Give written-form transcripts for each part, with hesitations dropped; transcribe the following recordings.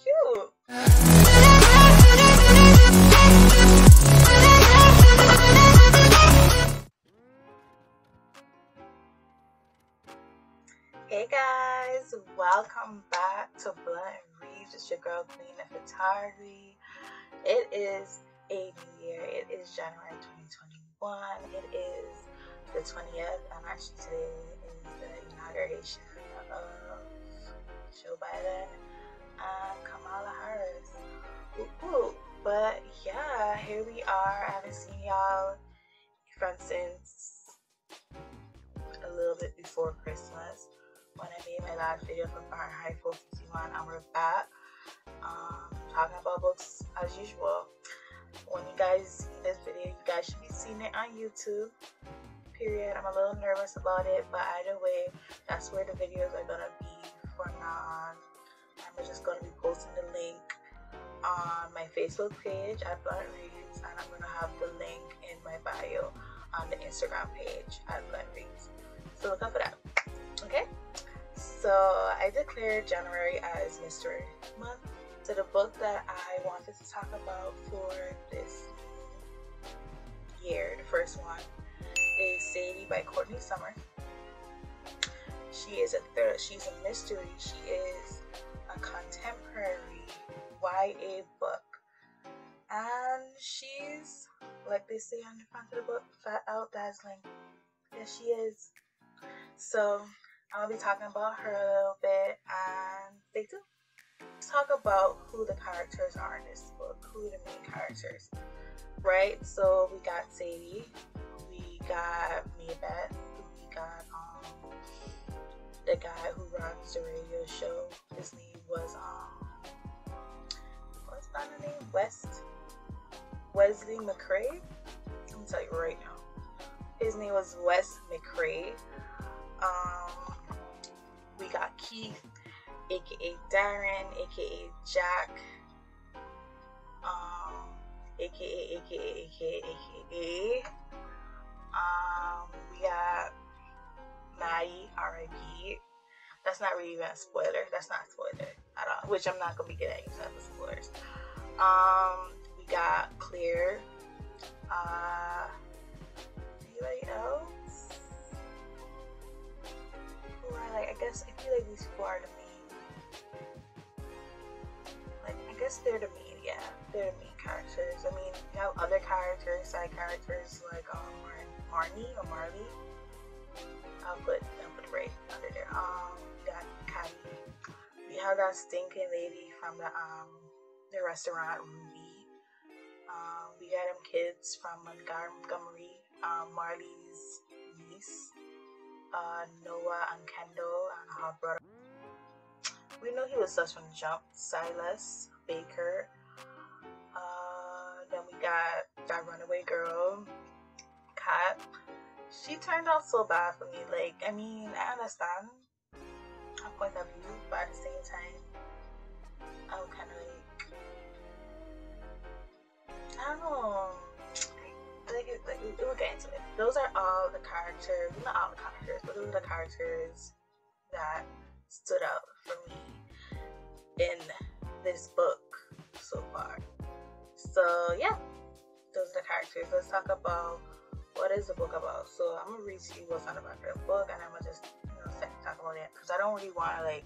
cute. Hey guys, welcome back to Blunt Reads. It's your girl Queen Nefertahri. It is a new year. It is January 2021. It is the 20th, and actually today is the inauguration of Joe Biden and Kamala Harris. Woo-hoo. But yeah, here we are. I haven't seen y'all since a little bit before Christmas, when I made my last video for Fahrenheit 451, and we're back talking about books as usual. When you guys see this video, you guys should be seeing it on YouTube, period. I'm a little nervous about it, but either way, that's where the videos are gonna be from now on. I'm just gonna be posting the link on my Facebook page at Blunt Reads, and I'm gonna have the link in my bio on the Instagram page at Blunt Reads. So look out for that. Okay? So I declared January as Mystery Month. So the book that I wanted to talk about for this year, the first one, is SADIE by COURTNEY SUMMERs. She's a mystery. She is a contemporary YA book, and she's, like they say on the front of the book, fat out dazzling. Yes, she is. So I'll be talking about her a little bit, and stay tuned. Let's talk about who the characters are in this book, who the main characters, right? So we got SADIE, we got Beth, we got the guy who runs the radio show. His name was what's that name? Wesley McCrae. Let me tell you right now. His name was Wes McCrae. We got Keith, aka Darren, aka Jack, aka. We got Mattie, R.I.P. That's not really even a spoiler. That's not a spoiler at all. Which I'm not gonna be getting any type of spoilers. We got Claire. Anybody else? Who are I feel like these people are the main. I guess they're the main. Yeah, they're the main characters. I mean, you have other characters, side characters like Marnie or Marley. I'll put it right under there. We got Caddy. We have that stinking lady from the restaurant, Ruby. We got them kids from Montgomery, Marley's niece, Noah and Kendall and her brother. We know he was sus from the jump. Silas, Baker. Then we got that runaway girl, Kat. She turned out so bad for me. Like, I mean, I understand her point of view, but at the same time, I'm kind of like, I don't know. We'll get into it. Those are all the characters, not all the characters, but those are the characters that stood out for me in this book so far. So yeah, those are the characters. Let's talk about what is the book about. So I'm gonna read to you what's on the back of the book, and I'm gonna just talk about it, because I don't really want to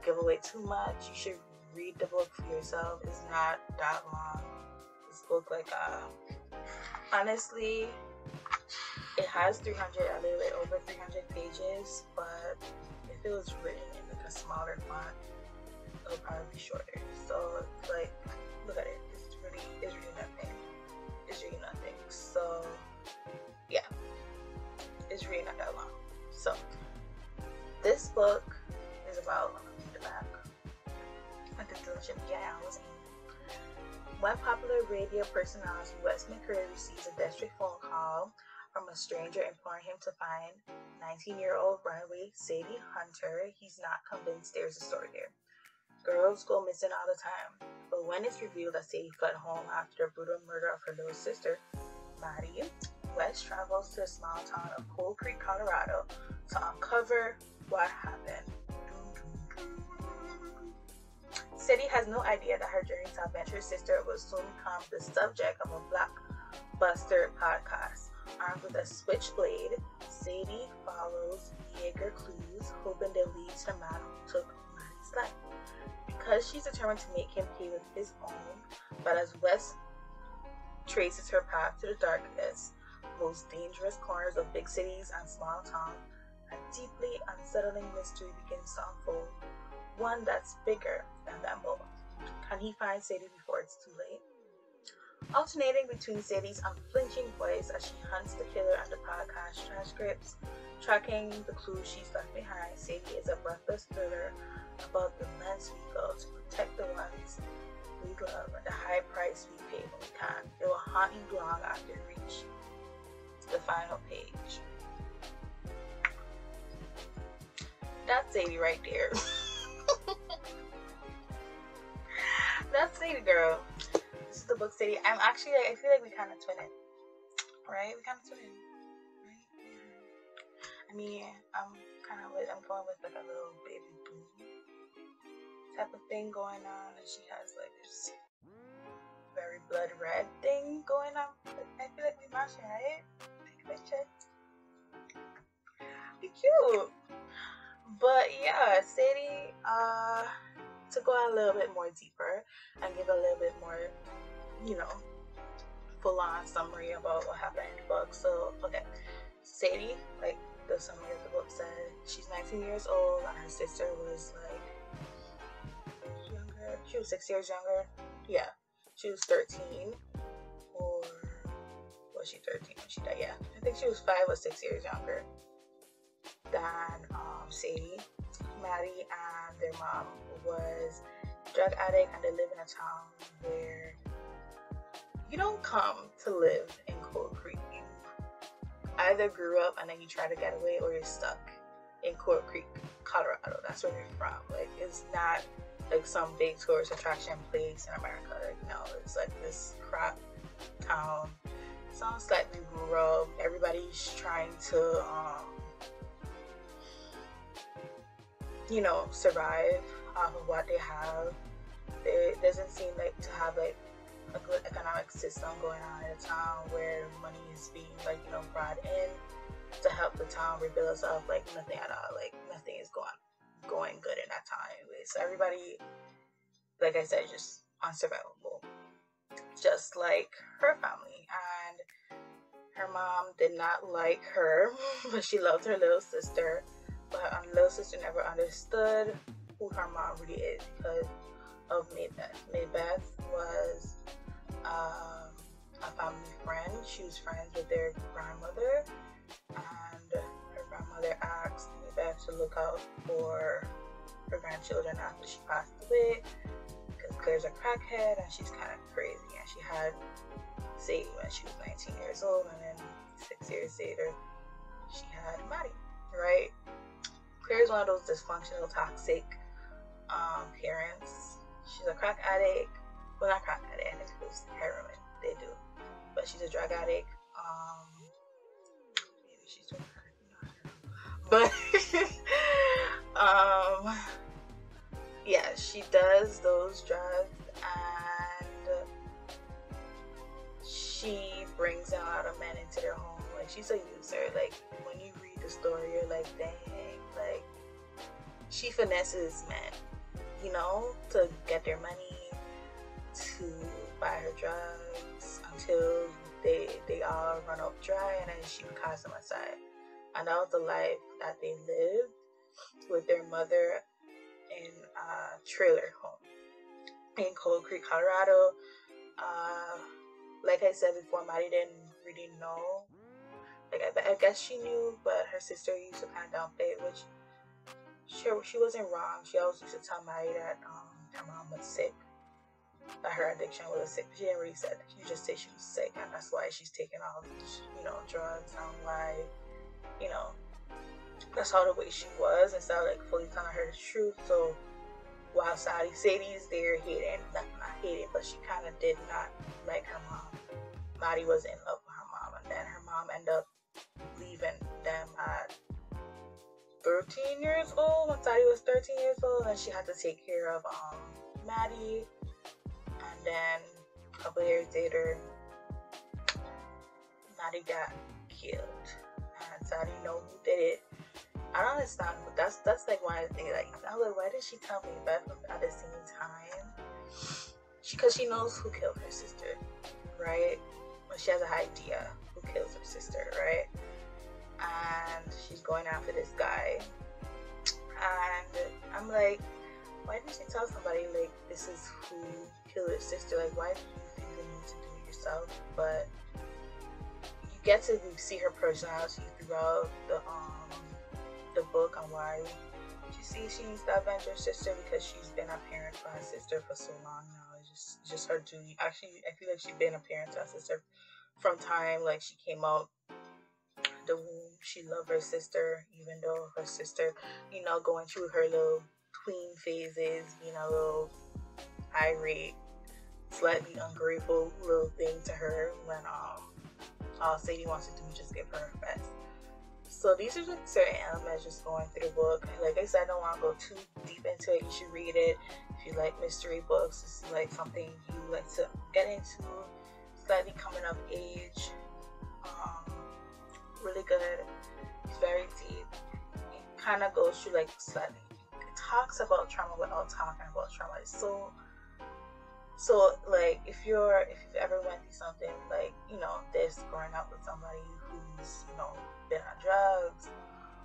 give away too much. You should read the book for yourself. It's not that long. This book, honestly, it has a little bit over 300 pages, but if it was written in a smaller font, it would probably be shorter. So look at it. It's really nothing. It's really nothing. So yeah, it's really not that long. So this book is about the back. When popular radio personality Wes McCrae receives a desperate phone call from a stranger imploring him to find 19-year-old runaway SADIE Hunter, he's not convinced there's a story there. Girls go missing all the time, but when it's revealed that SADIE fled home after the brutal murder of her little sister, Mattie, Wes travels to the small town of Coal Creek, Colorado to uncover what happened. Sadie has no idea that her journey to adventurous sister will soon become the subject of a blockbuster podcast. Armed with a switchblade, Sadie follows Jaeger clues, hoping they lead to the man who took Mattie's life. Because she's determined to make him pay with his own, but as Wes traces her path to the darkest, most dangerous corners of big cities and small towns, a deeply unsettling mystery begins to unfold, one that's bigger than them both. Can he find Sadie before it's too late? Alternating between Sadie's unflinching voice as she hunts the killer and the podcast transcripts, tracking the clues she's left behind, Sadie is a breathless thriller about the lengths we go to protect the ones we love and the high price we pay when we can't. It will haunt you long after you reach the final page. That's Sadie right there. That's Sadie, girl. This is the book Sadie. I'm actually, I feel like we kind of twin it, right? We kind of twin it, right? Yeah. I mean, I'm going with like a little baby boom type of thing going on, and she has like this very blood red thing going on. I feel like we matching, right? Take a picture. Be cute. But yeah, Sadie, to go a little bit more deeper and give a little bit more, full-on summary about what happened in the book. So, okay, Sadie, like the summary of the book said, she's 19 years old and her sister was like younger. She was 6 years younger. Yeah, she was 13, or was she 13 when she died? Yeah, I think she was 5 or 6 years younger than Sadie. Mattie and their mom was drug addict, and they live in a town where you don't come to live in Cold Creek. You either grew up and then you try to get away, or you're stuck in Cold Creek, Colorado. That's where you're from. Like, it's not like some big tourist attraction place in America. Like, no, it's like this crap town. Sounds slightly rural. Everybody's trying to survive off of what they have. It doesn't seem like to have like a good economic system going on in a town where money is being brought in to help the town rebuild itself. Like, nothing at all. Like, nothing is going good in that town anyway. So everybody, like I said, just unsurvivable. Just like her family. And her mom did not like her, but she loved her little sister. But her little sister never understood who her mom really is because of Maybeth. Maybeth was a family friend. She was friends with their grandmother, and her grandmother asked Maybeth to look out for her grandchildren after she passed away because Claire's a crackhead and she's kind of crazy. And she had Sadie when she was 19 years old, and then 6 years later, she had Mattie, right? Claire's one of those dysfunctional, toxic parents. She's a crack addict. Well, not crack addict, I think it was heroin. They do. But she's a drug addict. Maybe she's doing heroin. But, yeah, she does those drugs, and she brings a lot of men into their home. Like, she's a user. Like, when you read the story, you're like, dang, like, she finesses men, to get their money, to buy her drugs until they all run up dry, and then she would cast them aside. And that was the life that they lived with their mother in a trailer home in Cold Creek, Colorado. Like I said before, Mattie didn't really know. Like, I guess she knew, but her sister used to kind of downplay it, which she wasn't wrong. She always used to tell Mattie that her mom was sick, that her addiction was sick. She didn't really say that. She just said she was sick, and that's why she's taking all these, drugs, and why, that's how the way she was, instead of like fully telling her the truth. So while Sadie's there hating, not hating, but she kind of did not like her mom. Mattie was in love with her mom, and then her mom ended up leaving them at 13 years old. When Sadie was 13 years old, and she had to take care of Mattie, and then a couple years later, Mattie got killed, and Sadie know who did it. I don't understand, but that's like one of the things. Like, I was like, why did she tell me? But at the same time, because she knows who killed her sister, right? But she has an idea who kills her sister, right? And she's going after this guy, and I'm like, why didn't she tell somebody like this is who killed her sister? Like, why do you feel the need to do it yourself? But you get to see her personality throughout the book on why she needs to avenge her sister, because she's been a parent for her sister for so long now. It's just her duty. Actually, I feel like she's been a parent to her sister from time like she came out the womb. She loved her sister, even though her sister, you know, going through her little tween phases, being a little irate, slightly ungrateful little thing to her when all Sadie wants to do is just give her her best. So these are just certain elements just going through the book. Like I said, I don't want to go too deep into it. You should read it. If you like mystery books, it's like something you like to get into, slightly coming of age. Really good. It's very deep. It kind of goes through like slightly. It talks about trauma without talking about trauma. It's so like if you've ever went through something like, you know, this, growing up with somebody who's, you know, been on drugs,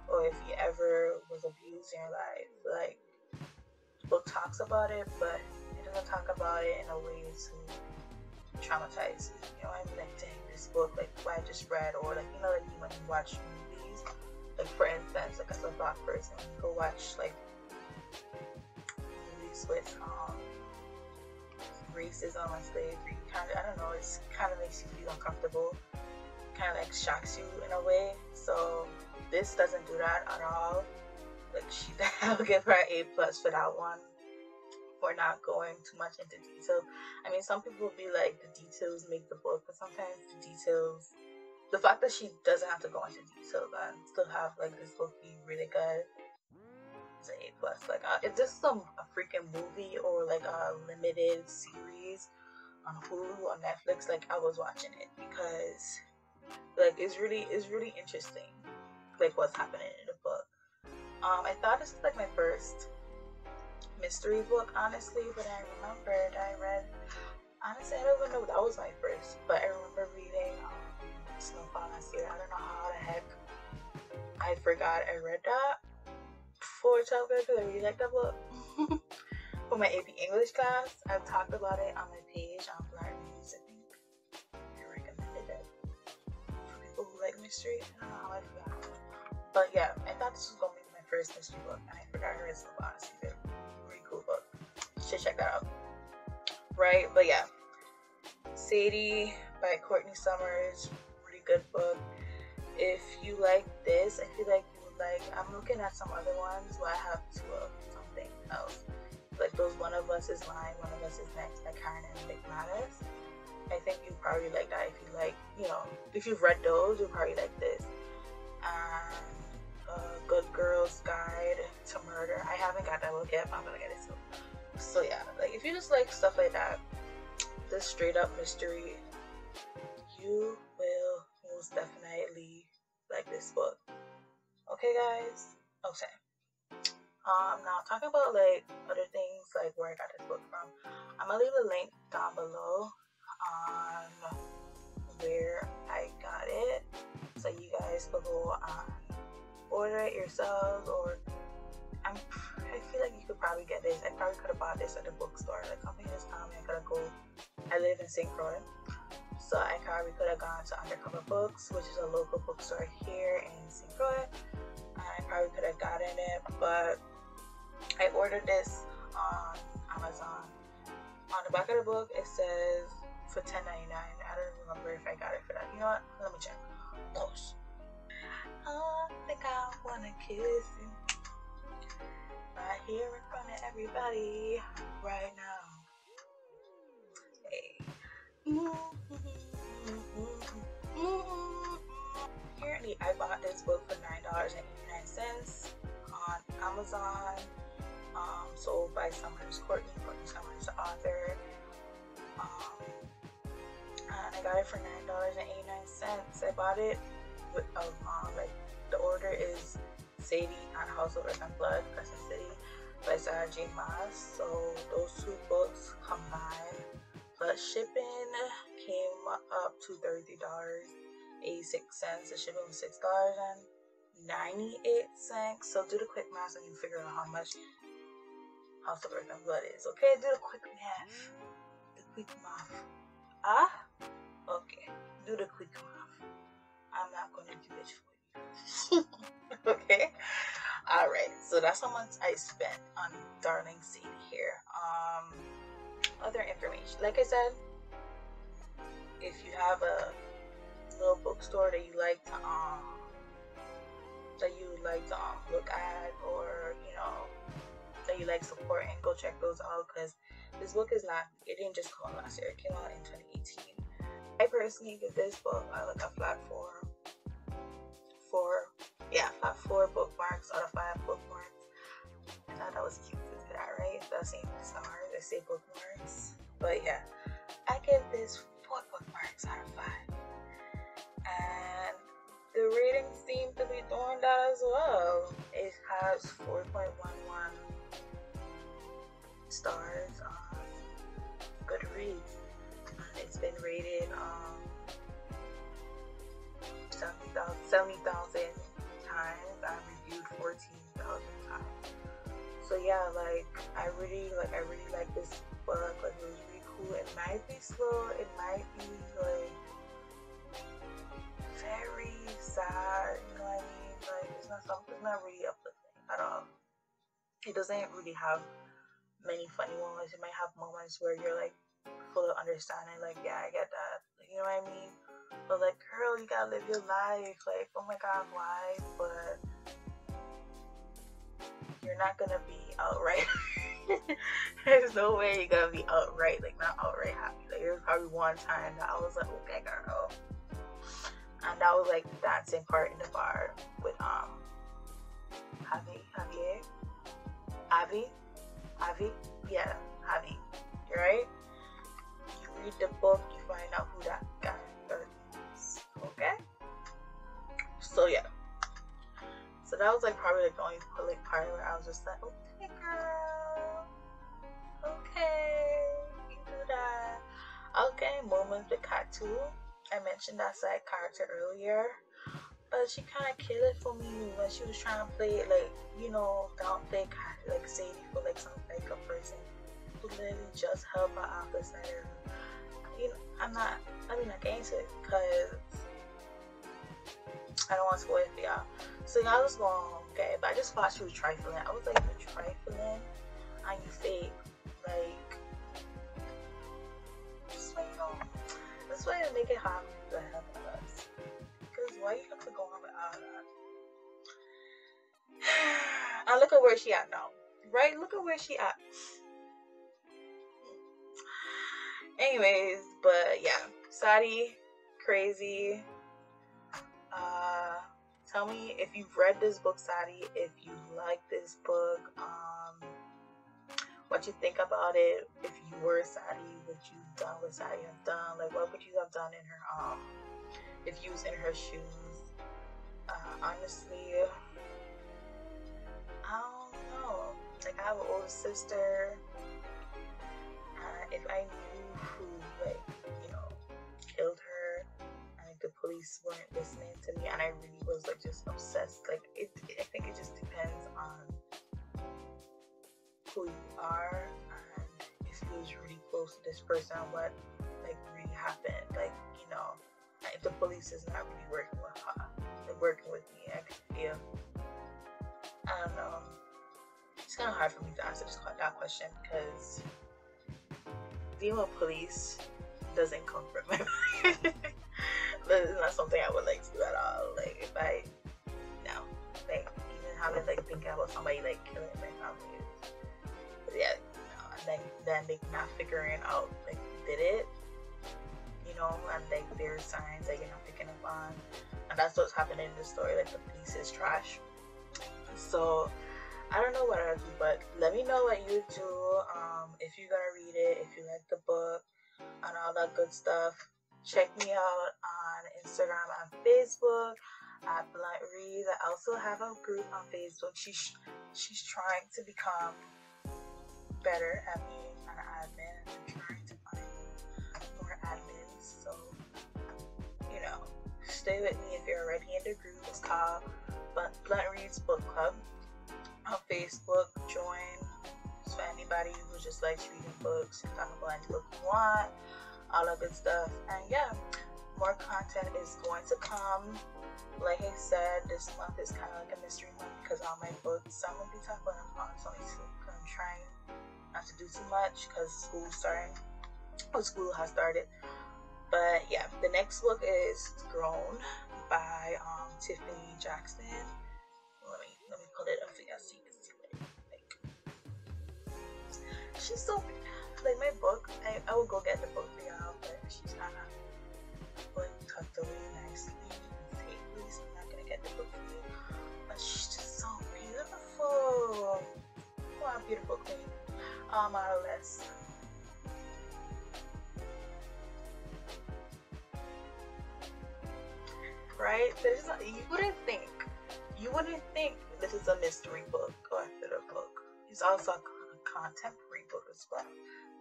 or if you ever was abused in your life, like, the book talks about it, but it doesn't talk about it in a way to traumatize you. You know, I'm like, dang, this book, like, what I just read, or like, you know, like when you watch movies, like for instance, like as a Black person, when you go watch like movies with racism and slavery, kind of, I don't know, it's kind of makes you feel uncomfortable, kind of like shocks you in a way. So this doesn't do that at all. Like, I'll give her an A+ for that one, for not going too much into detail. I mean, some people will be like, the details make the book, but sometimes the fact that she doesn't have to go into detail and still have like this book be really good, it's an A+. Like, if this is a freaking movie or like a limited series on Hulu or Netflix, like, I was watching it, because like it's really interesting, like what's happening in the book. I thought this was like my first mystery book, honestly, but I remembered I read, honestly, I don't even know if that was my first, but I remember reading Snowfall last year. I don't know how the heck I forgot I read that for 12th grade, because I really like that book. For my AP English class, I've talked about it on my page on bluntreads. I think I recommended it for people who like mystery. I don't know how I forgot, but yeah, I thought this was going to be my first mystery book, and I forgot I read Snowfall last year. Really cool book. You should check that out. Right, but yeah, Sadie by Courtney Summers, really good book. If you like this, I feel like you would like, I'm looking at some other ones where I have two of something else, like those One of Us Is Lying, One of Us Is Next by Karen and McManus. I think you probably like that. If you like, you know, if you've read those, you'll probably like this. And Good Girl's Guide to Murder. I haven't got that book yet, but I'm gonna get it soon. So yeah, like if you just like stuff like that, this straight up mystery, you will most definitely like this book. Okay, guys. Okay. Now talking about like other things, like where I got this book from, I'm gonna leave a link down below on where I got it, so you guys can go order it yourselves, or I feel like you could probably get this. I probably could have bought this at the bookstore. Like, something just told me I live in St. Croix, so I probably could have gone to Undercover Books, which is a local bookstore here in St. Croix, and I probably could have gotten it, but I ordered this on Amazon. On the back of the book, it says for $10.99. I don't remember if I got it for that. You know what? Let me check. Close. I think I wanna kiss you right here in front of everybody right now. Hey. Apparently, I bought this book for $9.89 on Amazon. Sold by Summers, Courtney Summers, the author. And I got it for $9.89. I bought it with like the order is Sadie and House of Earth and Blood, Crescent City by Sarah J. Maas. So those two books combined plus shipping came up to $33.86. The shipping was $6.98. So do the quick math and you figure out how much House of Earth and Blood is. Okay, do the quick math. The quick math. Okay, do the quick math. I'm not gonna do it for you. Okay. Alright, so that's how much I spent on Darling Sadie here. Other information. Like I said, if you have a little bookstore that you like to look at, or that you like supporting, go check those out, because this book is not, it didn't just come out last year, it came out in 2018. I personally give this book a flat 4 bookmarks out of 5 bookmarks. I thought that was cute to do that, right? That same stars, I say bookmarks. But yeah, I give this 4 bookmarks out of 5. And the ratings seem to be doing that as well. It has 4.11 stars on Goodreads. It's been rated 70,000 times. I reviewed 14,000 times. So yeah, I really like this book. Like, it was really cool. It might be slow. It might be very sad. You know what I mean? It's not really uplifting at all. It doesn't really have many funny moments. It might have moments where you're full of understanding. Yeah, I get that. You know what I mean? But girl, you gotta live your life. Oh my God, why? But you're not gonna be outright. There's no way you're gonna be outright, not outright happy. There was probably one time that I was like, okay, girl. And that was the dancing part in the bar with Avi, yeah, Avi. You right? You read the book, you find out who that character is. Okay? So yeah. So that was probably the only part where I was just like, okay, girl. Okay, you do that. Okay, moments with Katu. I mentioned that side character earlier, but she kind of killed it for me when she was trying to play it downplay Sadie for some a person who literally just helped her out the center. I'm not against it, because I don't want to spoil it for y'all. So y'all was going, okay, but I just thought she was trifling. I was like, you're trifling and you fake. This way to make it hard for people to help us. Because why you have to go on with all that? And look at where she at now. Right? Look at where she at. Anyways, but yeah. Sadie, crazy. Tell me if you've read this book, Sadie, if you like this book, what you think about it. If you were Sadie, what you've done, what Sadie have done, what would you have done in her if you was in her shoes. Honestly, I don't know. I have an older sister. If I knew who killed her, and the police weren't listening to me, and I really was just obsessed. I think it just depends on who you are, and if you was really close to this person, what really happened. If the police is not really working with her, they're working with me, I can feel. I don't know. It's kind of hard for me to answer that question, because dealing with police doesn't comfort me. But it's not something I would like to do at all. If I even having thinking about somebody killing my family. But yeah, and then they not figuring out who did it, and there are signs that you're not picking up on, and that's what's happening in the story. The police is trash. So I don't know know what I do, but let me know what you do. If you're gonna read it, if you like the book, and all that good stuff. Check me out on Instagram and Facebook at Blunt Reads. I also have a group on Facebook. She's trying to become better at being an admin, and I'm trying to find more admins. So, stay with me if you're already in the group. It's called Blunt Reads Book Club on Facebook. Join. So anybody who just likes reading books, talk about any book you want, all that good stuff. And yeah, more content is going to come. Like I said, this month is kind of like a mystery month because all my books, I'm going to be talking about it's only two because I'm trying not to do too much because school has started. But yeah, the next book is Grown by Tiffany Jackson. Let me pull it up so you guys can see what it looks like. She's so like my book. I will go get the book for y'all, but she's kind of tucked away nicely and safely, so I'm not gonna get the book for you. But she's just so beautiful. Wow, beautiful queen. Marvelous. Right? You wouldn't think this is a mystery book or a thriller book. It's also a contemporary book as well.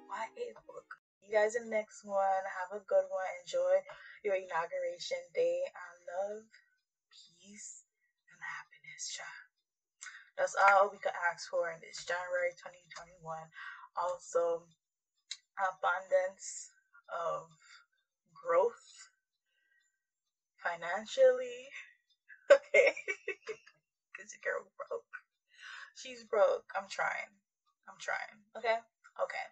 YA book. You guys in the next one. Have a good one. Enjoy your inauguration day. And love, peace, and happiness, child. That's all we could ask for in this January 2021. Also, abundance of growth financially. Okay. Because your girl broke. She's broke. I'm trying. Okay? Okay.